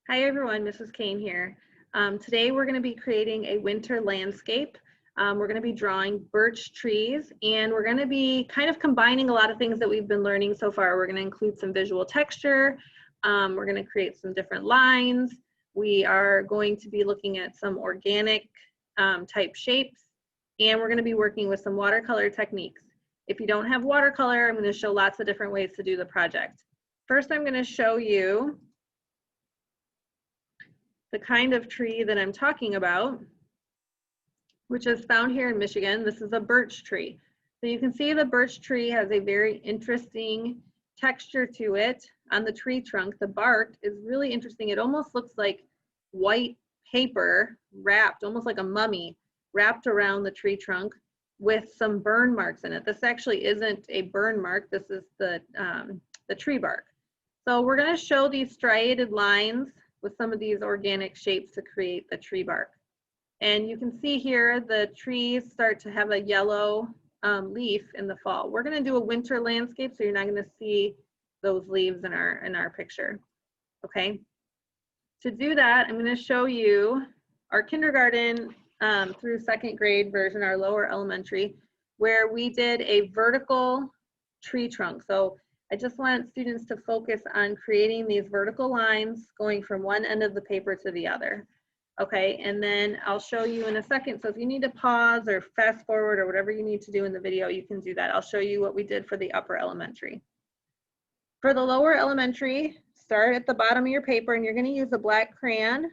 Hi everyone, Mrs. Kane here. Today we're going to be creating a winter landscape. We're going to be drawing birch trees, and we're going to be kind of combining a lot of things that we've been learning so far. We're going to include some visual texture. We're going to create some different lines. We are going to be looking at some organic type shapes, and we're going to be working with some watercolor techniques. If you don't have watercolor, I'm going to show lots of different ways to do the project. First, I'm going to show you the kind of tree that I'm talking about, which is found here in Michigan. This is a birch tree. So you can see the birch tree has a very interesting texture to it on the tree trunk. The bark is really interesting. It almost looks like white paper wrapped, almost like a mummy, wrapped around the tree trunk with some burn marks in it. This actually isn't a burn mark. This is the tree bark. So we're going to show these striated lines with some of these organic shapes to create the tree bark. And you can see here the trees start to have a yellow leaf in the fall. We're going to do a winter landscape, so you're not going to see those leaves in our picture. Okay. To do that, I'm going to show you our kindergarten through second grade version, our lower elementary, where we did a vertical tree trunk. So I just want students to focus on creating these vertical lines going from one end of the paper to the other. Okay, and then I'll show you in a second. So if you need to pause or fast forward or whatever you need to do in the video, you can do that. I'll show you what we did for the upper elementary. For the lower elementary, start at the bottom of your paper, and you're going to use a black crayon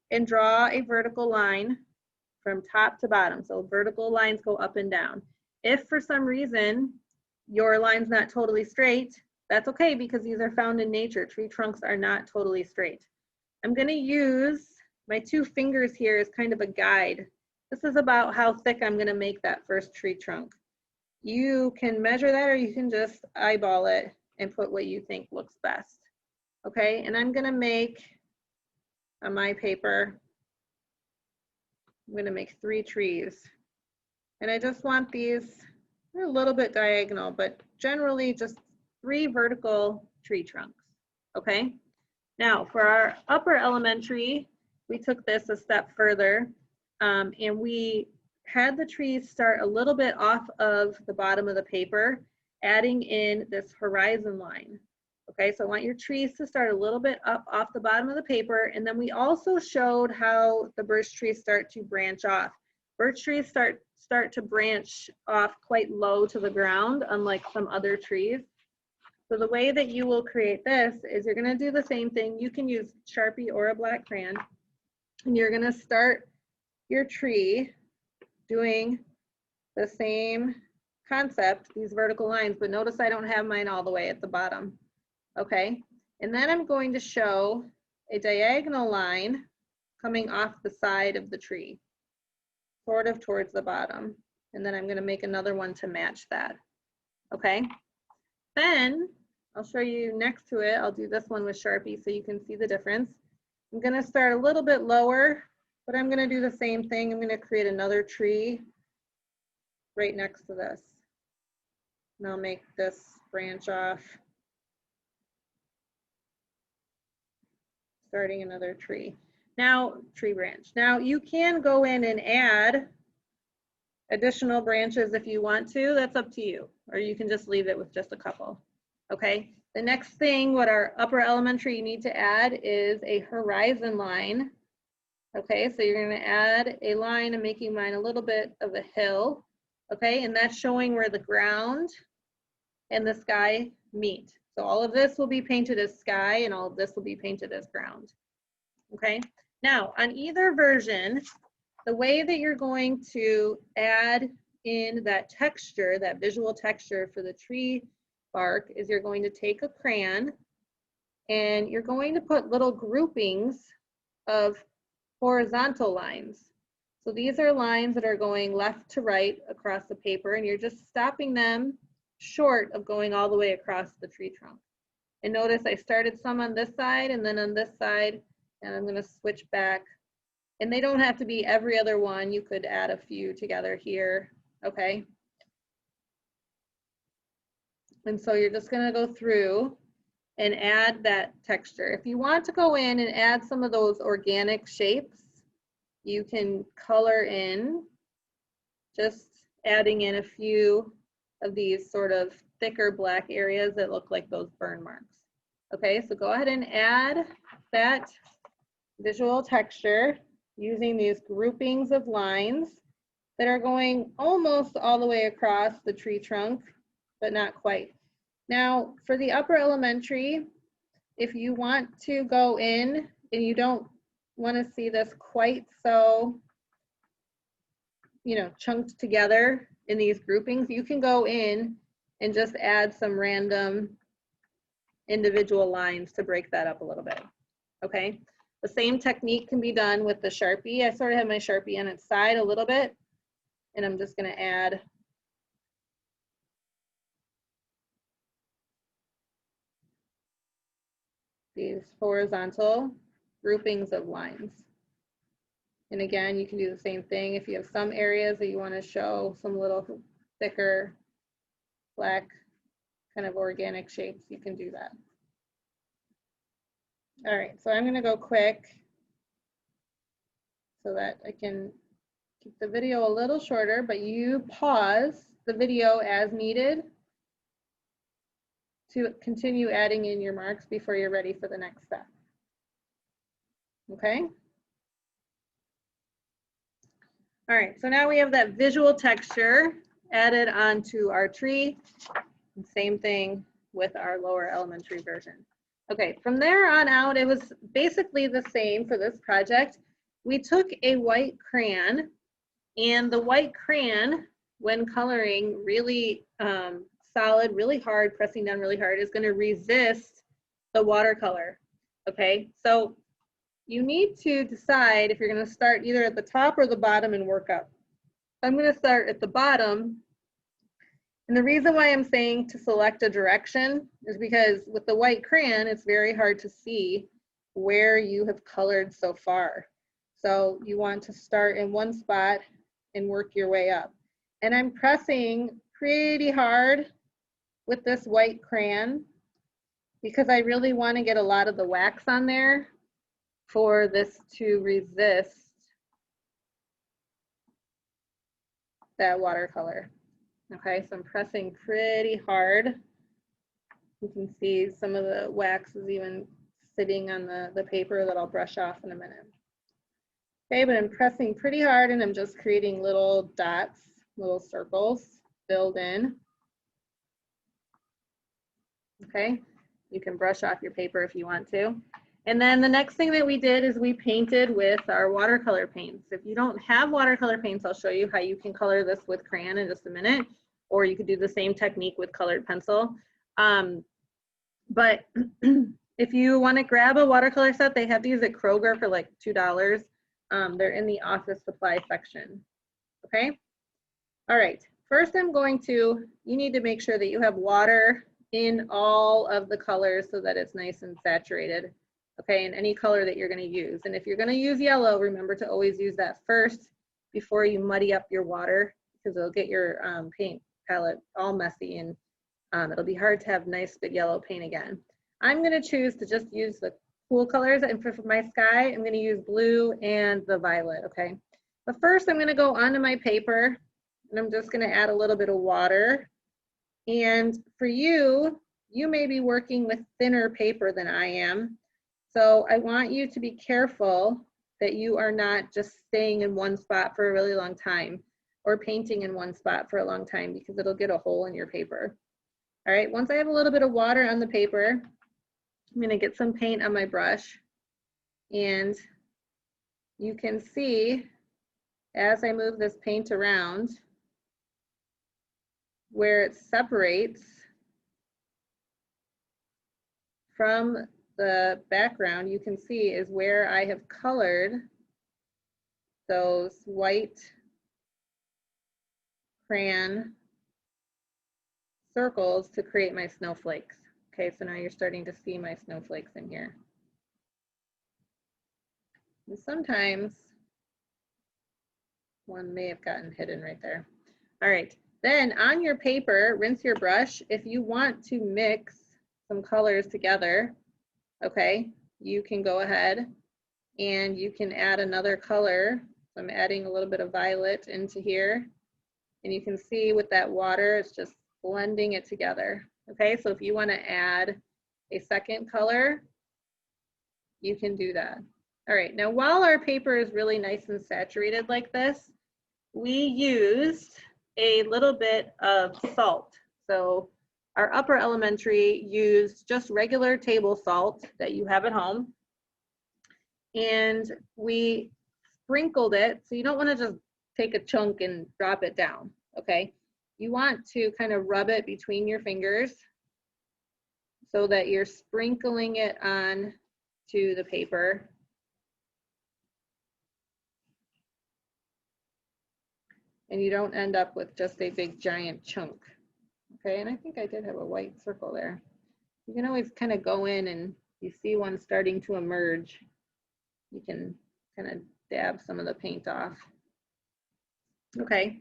and draw a vertical line from top to bottom. So vertical lines go up and down. If for some reason your line's not totally straight, that's okay, because these are found in nature. Tree trunks are not totally straight. I'm going to use my two fingers here as kind of a guide. This is about how thick I'm going to make that first tree trunk. You can measure that, or you can just eyeball it and put what you think looks best. Okay, and I'm going to make on my paper, I'm going to make 3 trees. And I just want these a little bit diagonal, but generally just 3 vertical tree trunks. Okay, now for our upper elementary, we took this a step further, and we had the trees start a little bit off of the bottom of the paper, adding in this horizon line. Okay, so I want your trees to start a little bit up off the bottom of the paper, and then we also showed how the birch trees start to branch off. Birch trees start to branch off quite low to the ground, unlike some other trees. So the way that you will create this is you're going to do the same thing. You can use Sharpie or a black crayon, and you're going to start your tree doing the same concept, these vertical lines, but notice I don't have mine all the way at the bottom. Okay, and then I'm going to show a diagonal line coming off the side of the tree, sort of towards the bottom. And then I'm going to make another one to match that. Okay, then I'll show you next to it. I'll do this one with Sharpie so you can see the difference. I'm going to start a little bit lower, but I'm going to do the same thing. I'm going to create another tree right next to this. And I'll make this branch off, starting another tree. Now, tree branch. Now you can go in and add additional branches if you want to. That's up to you. Or you can just leave it with just a couple. Okay. The next thing, what our upper elementary you need to add is a horizon line. Okay, so you're going to add a line and making mine a little bit of a hill. Okay, and that's showing where the ground and the sky meet. So all of this will be painted as sky, and all of this will be painted as ground. Okay, now on either version, the way that you're going to add in that texture, that visual texture for the tree bark, is you're going to take a crayon and you're going to put little groupings of horizontal lines. So these are lines that are going left to right across the paper, and you're just stopping them short of going all the way across the tree trunk. And notice I started some on this side and then on this side, and I'm going to switch back. And they don't have to be every other one. You could add a few together here. Okay. And so you're just going to go through and add that texture. If you want to go in and add some of those organic shapes, you can color in, just adding in a few of these sort of thicker black areas that look like those burn marks. Okay, so go ahead and add that visual texture using these groupings of lines that are going almost all the way across the tree trunk, but not quite. Now, for the upper elementary, if you want to go in and you don't want to see this quite so, chunked together in these groupings, you can go in and just add some random individual lines to break that up a little bit, okay? The same technique can be done with the Sharpie. I sort of have my Sharpie on its side a little bit, and I'm just gonna add these horizontal groupings of lines. And again, you can do the same thing. If you have some areas that you want to show some little thicker black kind of organic shapes, you can do that. All right, so I'm going to go quick so that I can keep the video a little shorter, but you pause the video as needed to continue adding in your marks before you're ready for the next step. Okay? All right, so now we have that visual texture added onto our tree. Same thing with our lower elementary version. Okay, from there on out, it was basically the same for this project. We took a white crayon, and the white crayon, when coloring really solid, really hard, pressing down really hard, is going to resist the watercolor. Okay, so you need to decide if you're going to start either at the top or the bottom and work up. I'm going to start at the bottom. And the reason why I'm saying to select a direction is because with the white crayon, it's very hard to see where you have colored so far. So you want to start in one spot and work your way up. And I'm pressing pretty hard with this white crayon because I really want to get a lot of the wax on there for this to resist that watercolor. Okay, so I'm pressing pretty hard. You can see some of the wax is even sitting on the paper that I'll brush off in a minute. Okay, but I'm pressing pretty hard and I'm just creating little dots, little circles filled in. Okay, you can brush off your paper if you want to. And then the next thing that we did is we painted with our watercolor paints. If you don't have watercolor paints, I'll show you how you can color this with crayon in just a minute, or you could do the same technique with colored pencil. But if you want to grab a watercolor set, they have these at Kroger for like $2. They're in the office supply section. Okay. All right. First, you need to make sure that you have water in all of the colors so that it's nice and saturated. Okay, and any color that you're going to use. And if you're going to use yellow, remember to always use that first before you muddy up your water, because it'll get your paint palette all messy and it'll be hard to have nice good yellow paint again. I'm going to choose to just use the cool colors, and for my sky, I'm going to use blue and the violet, okay? But first, I'm going to go onto my paper, and I'm just going to add a little bit of water. And for you, you may be working with thinner paper than I am. So I want you to be careful that you are not just staying in one spot for a really long time or painting in one spot for a long time, because it'll get a hole in your paper. All right, once I have a little bit of water on the paper, I'm going to get some paint on my brush, and you can see as I move this paint around where it separates from the background, you can see is where I have colored those white crayon circles to create my snowflakes. Okay, so now you're starting to see my snowflakes in here. And sometimes one may have gotten hidden right there. All right, then on your paper, rinse your brush. If you want to mix some colors together, okay, you can go ahead and you can add another color. So I'm adding a little bit of violet into here, and you can see with that water, it's just blending it together. Okay, so if you want to add a second color, you can do that. All right, now while our paper is really nice and saturated like this, we used a little bit of salt. So our upper elementary used just regular table salt that you have at home. And we sprinkled it. So you don't want to just take a chunk and drop it down, okay? You want to kind of rub it between your fingers so that you're sprinkling it on to the paper. And you don't end up with just a big giant chunk. Okay, and I think I did have a white circle there. You can always kind of go in and you see one starting to emerge. You can kind of dab some of the paint off. Okay,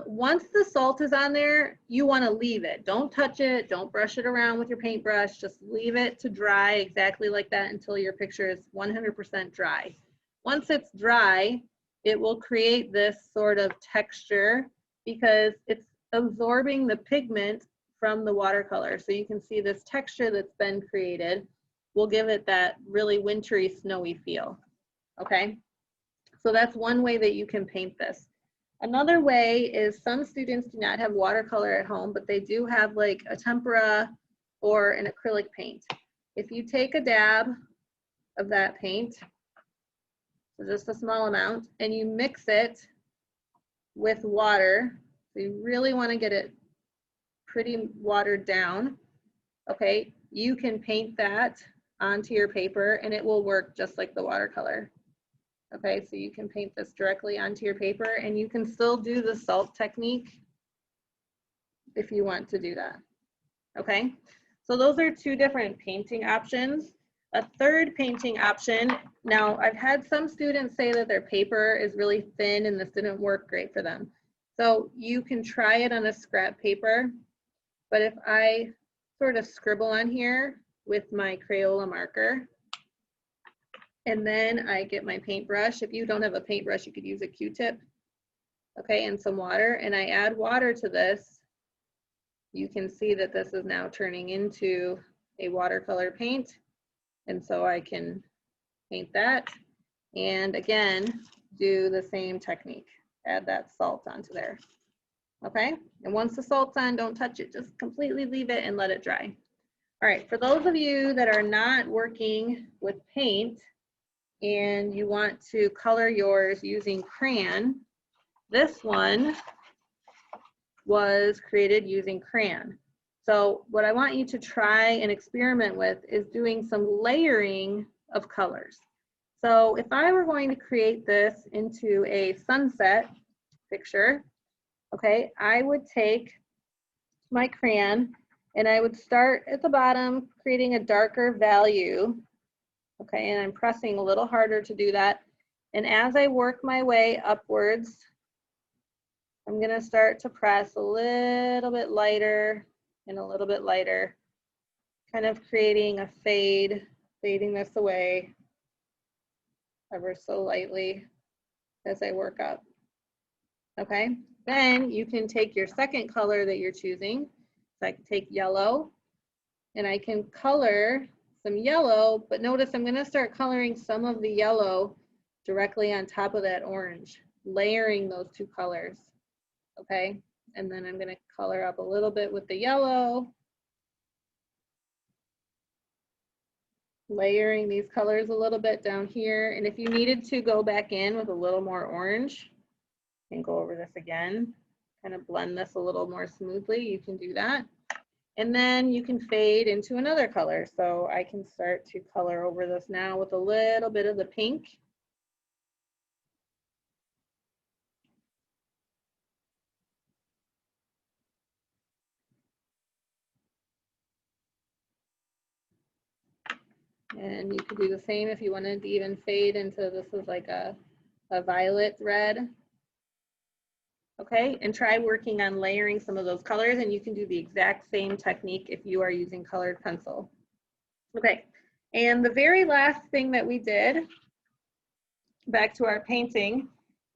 once the salt is on there, you want to leave it. Don't touch it, don't brush it around with your paintbrush, just leave it to dry exactly like that until your picture is 100% dry. Once it's dry, it will create this sort of texture because it's absorbing the pigment from the watercolor. So you can see this texture that's been created will give it that really wintry, snowy feel. Okay, so that's one way that you can paint this. Another way is some students do not have watercolor at home, but they do have like a tempera or an acrylic paint. If you take a dab of that paint, so just a small amount, and you mix it with water, so you really want to get it pretty watered down, okay, you can paint that onto your paper and it will work just like the watercolor. Okay, so you can paint this directly onto your paper and you can still do the salt technique if you want to do that. Okay, so those are two different painting options. A third painting option, now I've had some students say that their paper is really thin and this didn't work great for them. So you can try it on a scrap paper, but if I sort of scribble on here with my Crayola marker, and then I get my paintbrush. If you don't have a paintbrush, you could use a Q-tip, okay, and some water, and I add water to this, you can see that this is now turning into a watercolor paint, and so I can paint that, and again, do the same technique, add that salt onto there, okay? And once the salt's on, don't touch it, just completely leave it and let it dry. All right, for those of you that are not working with paint, and you want to color yours using crayon, this one was created using crayon. So what I want you to try and experiment with is doing some layering of colors. So if I were going to create this into a sunset picture, okay, I would take my crayon and I would start at the bottom creating a darker value. Okay, and I'm pressing a little harder to do that. And as I work my way upwards, I'm gonna start to press a little bit lighter and a little bit lighter, kind of creating a fade, fading this away ever so lightly as I work up. Okay, then you can take your second color that you're choosing. So I can take yellow and I can color some yellow, but notice I'm going to start coloring some of the yellow directly on top of that orange, layering those two colors, okay? And then I'm going to color up a little bit with the yellow, layering these colors a little bit down here. And if you needed to go back in with a little more orange and go over this again, kind of blend this a little more smoothly, you can do that. And then you can fade into another color. So I can start to color over this now with a little bit of the pink. And you could do the same if you wanted to even fade into, this is like a violet red. okay? And try working on layering some of those colors, and you can do the exact same technique if you are using colored pencil. Okay, and the very last thing that we did, back to our painting,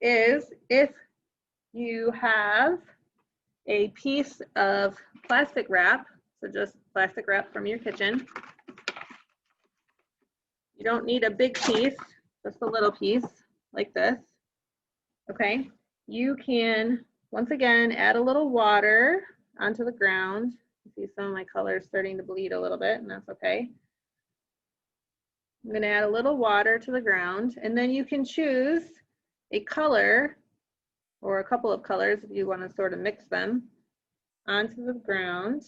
is if you have a piece of plastic wrap, so just plastic wrap from your kitchen. You don't need a big piece, just a little piece like this, okay? You can, once again, add a little water onto the ground. You see some of my colors starting to bleed a little bit, and that's okay. I'm going to add a little water to the ground, and then you can choose a color or a couple of colors if you want to sort of mix them onto the ground.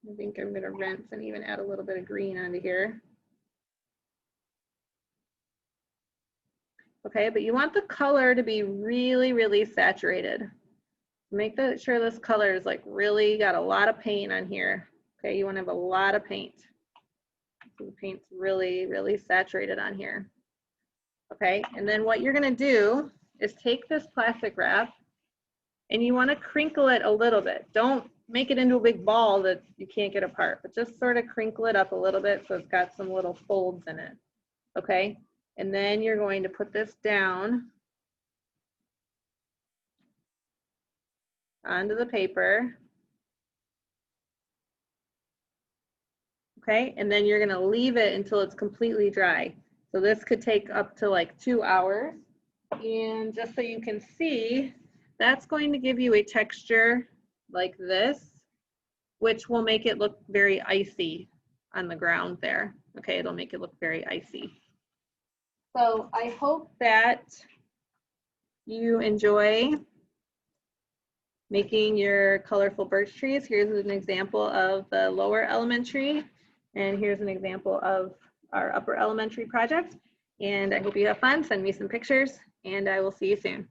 I think I'm going to rinse and even add a little bit of green onto here. Okay, but you want the color to be really, really saturated. Make sure this color is like really got a lot of paint on here. Okay, you want to have a lot of paint. So the paint's really, really saturated on here. Okay, and then what you're going to do is take this plastic wrap and you want to crinkle it a little bit. Don't make it into a big ball that you can't get apart, but just sort of crinkle it up a little bit so it's got some little folds in it. Okay, and then you're going to put this down onto the paper. Okay, and then you're going to leave it until it's completely dry. So this could take up to like 2 hours. And just so you can see, that's going to give you a texture like this, which will make it look very icy on the ground there. Okay, it'll make it look very icy. So I hope that you enjoy making your colorful birch trees. Here's an example of the lower elementary, and here's an example of our upper elementary project. And I hope you have fun. Send me some pictures, and I will see you soon.